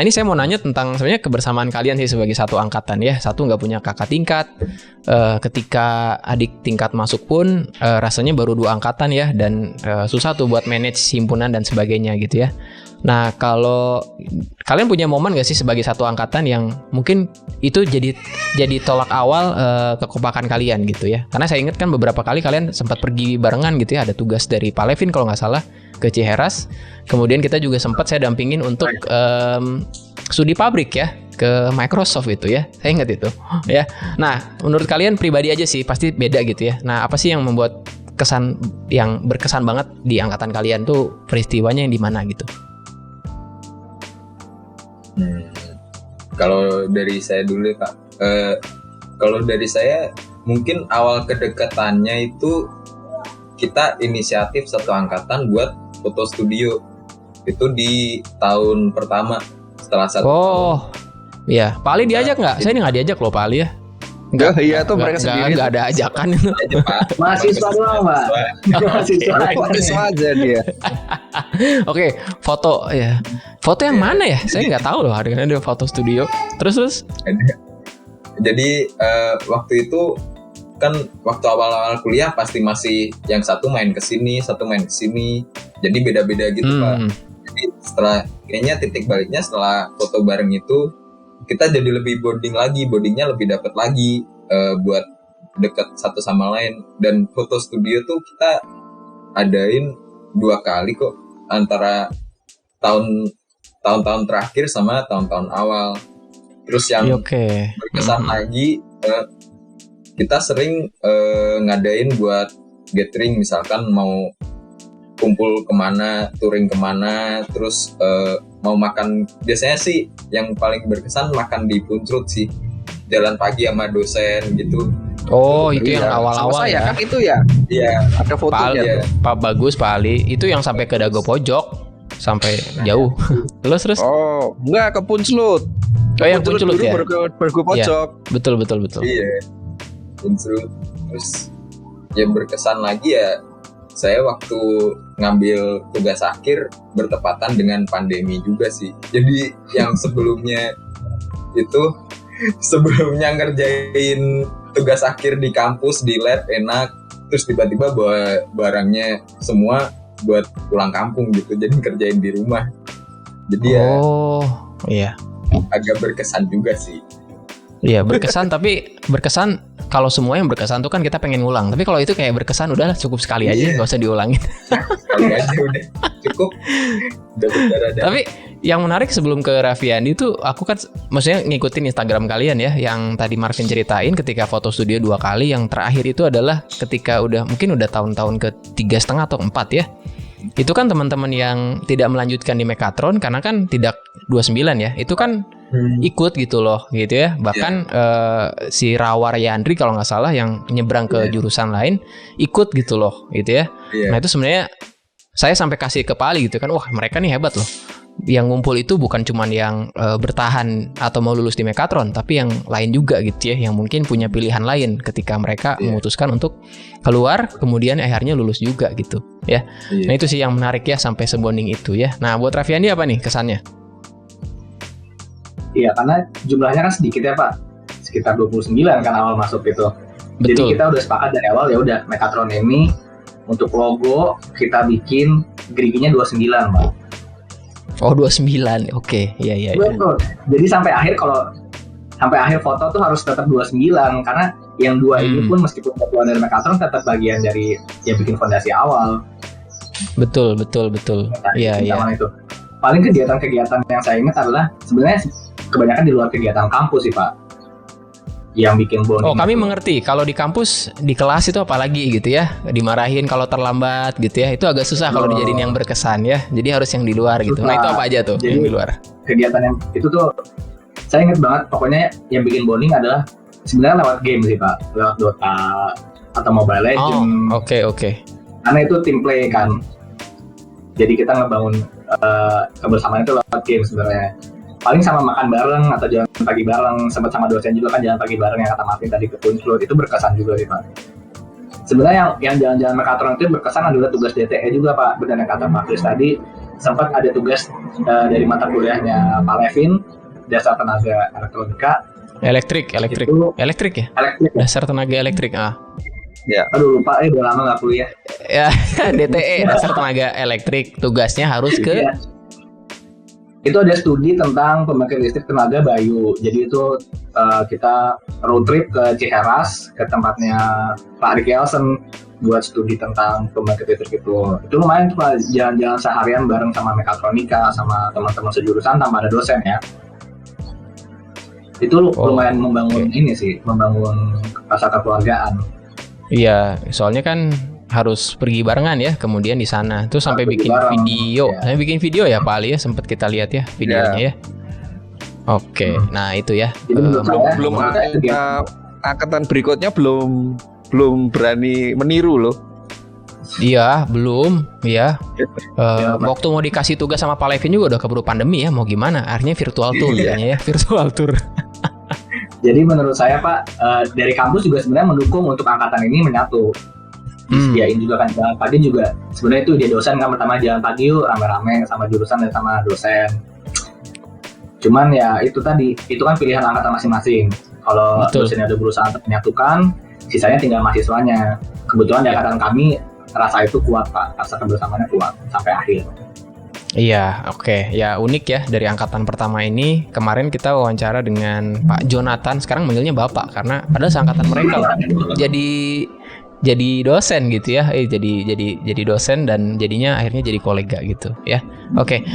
Nah ini saya mau nanya tentang sebenarnya kebersamaan kalian sih sebagai satu angkatan ya. Satu nggak punya kakak tingkat. Ketika adik tingkat masuk pun rasanya baru 2 angkatan ya. Dan susah tuh buat manage himpunan dan sebagainya gitu ya. Nah kalau kalian punya momen gak sih sebagai satu angkatan yang mungkin itu jadi tolak awal kekompakan kalian gitu ya. Karena saya ingat kan beberapa kali kalian sempat pergi barengan gitu ya. Ada tugas dari Pak Levin kalau nggak salah ke Ciheras. Kemudian kita juga sempat saya dampingin untuk studi pabrik ya ke Microsoft itu ya. Saya ingat itu ya. Nah menurut kalian pribadi aja sih pasti beda gitu ya. Nah apa sih yang membuat kesan yang berkesan banget di angkatan kalian tuh peristiwanya yang di mana gitu? Kalau dari saya dulu Pak, kalau dari saya mungkin awal kedekatannya itu kita inisiatif satu angkatan buat foto studio itu di tahun pertama setelah 1 tahun. Oh, iya. Pak Ali diajak nggak? Saya nggak diajak loh Pak Ali ya. Enggak, iya tuh mereka sendiri. Nggak ada ajakan itu. Mahasiswa doang Pak. Mahasiswa aja dia. Oke, foto ya. Foto yang mana ya? Saya nggak tahu loh. Ada foto studio. Terus. Jadi waktu itu kan waktu awal-awal kuliah pasti masih yang satu main ke sini, satu main ke sini. Jadi beda-beda gitu Pak. Jadi setelah kayaknya titik baliknya setelah foto bareng itu kita jadi lebih bondingnya lebih dapat lagi buat deket satu sama lain. Dan foto studio tuh kita adain 2 kali kok antara tahun-tahun terakhir sama tahun-tahun awal. Terus yang berkesan lagi kita sering ngadain buat gathering, misalkan mau kumpul kemana, touring kemana, terus mau makan. Biasanya sih yang paling berkesan makan di Puncrut sih, jalan pagi sama dosen gitu. Oh itu yang awal-awal ya kan itu ya. Iya. Ada fotonya. Pak Bagus, Pak Ali itu yang sampai ke Dago Pojok sampai jauh. Terus. Oh enggak, ke Punclut. Oh yang Punclut ya. Bergu Pojok. Ya, betul. Iya. Puncrut. Terus yang berkesan lagi ya, saya waktu ngambil tugas akhir bertepatan dengan pandemi juga sih. Jadi yang sebelumnya ngerjain tugas akhir di kampus, di lab enak, terus tiba-tiba bawa barangnya semua buat pulang kampung gitu. Jadi kerjain di rumah. Jadi iya. Agak berkesan juga sih. Iya berkesan tapi berkesan kalau semua yang berkesan tuh kan kita pengen ngulang. Tapi kalau itu kayak berkesan udahlah cukup sekali aja, nggak usah diulangin. Sekali aja udah cukup. Tapi yang menarik sebelum ke Raffiandi tuh aku kan maksudnya ngikutin Instagram kalian ya, yang tadi Marvin ceritain ketika foto studio 2 kali, yang terakhir itu adalah ketika mungkin udah tahun-tahun ke 3,5 atau 4 ya. Itu kan teman-teman yang tidak melanjutkan di Mekatron karena kan tidak 29 ya. Itu kan ikut gitu loh gitu ya. Bahkan si Rawar Yandri kalau nggak salah yang nyebrang ke jurusan lain ikut gitu loh gitu ya. Nah itu sebenarnya saya sampai kasih ke Pali gitu kan, wah mereka nih hebat loh. Yang ngumpul itu bukan cuman yang bertahan atau mau lulus di Mekatron, tapi yang lain juga gitu ya, yang mungkin punya pilihan lain ketika mereka memutuskan untuk keluar, kemudian akhirnya lulus juga gitu ya. Nah itu sih yang menarik ya sampai sebonding itu ya. Nah buat Raffiandi apa nih kesannya? Iya, karena jumlahnya kan sedikit ya Pak, sekitar 29 kan awal masuk itu. Betul. Jadi kita udah sepakat dari awal ya udah Mekatron ini untuk logo kita bikin geriginya 29 Pak. Oh 29, oke, iya. Betul. Jadi sampai akhir foto tuh harus tetap 29 karena yang 2 ini pun meskipun keluar dari Mekatron tetap bagian dari yang bikin fondasi awal. Betul. Iya. Itu. Paling kegiatan-kegiatan yang saya ingat adalah sebenarnya kebanyakan di luar kegiatan kampus sih Pak, yang bikin bonding. Oh kami mengerti, kalau di kampus, di kelas itu apalagi gitu ya, dimarahin kalau terlambat gitu ya, itu agak susah kalau dijadiin yang berkesan ya, jadi harus yang di luar gitu. Nah itu apa aja tuh jadi, yang di luar? Kegiatan yang itu tuh saya ingat banget, pokoknya yang bikin bonding adalah sebenarnya lewat game sih Pak, lewat Dota atau Mobile Legends. Oke. Karena itu team play kan, jadi kita ngebangun kebersamaan itu lewat game sebenarnya. Paling sama makan bareng atau jalan pagi bareng, sempat sama dosen juga kan jalan pagi bareng yang kata Marvin tadi ke Puncrut, itu berkesan juga sih Pak. Sebenarnya yang jalan-jalan Mekatron itu berkesan adalah tugas DTE juga Pak, benar yang kata Marvin tadi. sempat ada tugas dari mata kuliahnya Pak Levin, dasar tenaga elektronika. Elektrik ya? Elektrik. Dasar tenaga elektrik. Ya. Aduh lupa, udah lama nggak kuliah. Ya, DTE, dasar tenaga elektrik. Tugasnya harus ke Iya. Itu ada studi tentang pembangkit listrik tenaga Bayu. Jadi itu kita road trip ke Ciheras, ke tempatnya Pak Ricky Elson buat studi tentang pembangkit listrik itu. Itu lumayan tuh Pak, jalan-jalan seharian bareng sama mekatronika, sama teman-teman sejurusan, tambah ada dosen ya. Itu lumayan membangun ini sih, membangun rasa kekeluargaan. Iya, soalnya kan harus pergi barengan ya, kemudian di sana tuh sampai bikin video. Saya bikin video ya Pak Ali ya, sempat kita lihat ya videonya ya. Oke, nah itu ya. Belum angkatan berikutnya belum berani meniru loh. Iya, belum ya. Waktu mau dikasih tugas sama Pak Levin juga udah keburu pandemi ya, mau gimana? Akhirnya virtual tour kayaknya ya, virtual tour. Jadi menurut saya Pak, dari kampus juga sebenarnya mendukung untuk angkatan ini menyatu. Disediain juga kan jalan pagi juga. Sebenarnya itu dia dosen kan pertama jalan pagi yuk rame-rame sama jurusan dan sama dosen. Cuman ya itu tadi, itu kan pilihan angkatan masing-masing. Kalau dosennya udah berusaha untuk menyatukan, sisanya tinggal mahasiswanya. Kebetulan di angkatan kami rasa itu kuat Pak, rasa kebersamaannya kuat sampai akhir. Iya, oke. Ya unik ya dari angkatan pertama ini. Kemarin kita wawancara dengan Pak Jonathan, sekarang manggilnya Bapak karena padahal seangkatan mereka loh. Jadi dosen gitu ya. Jadi dosen dan jadinya akhirnya jadi kolega gitu ya. Oke.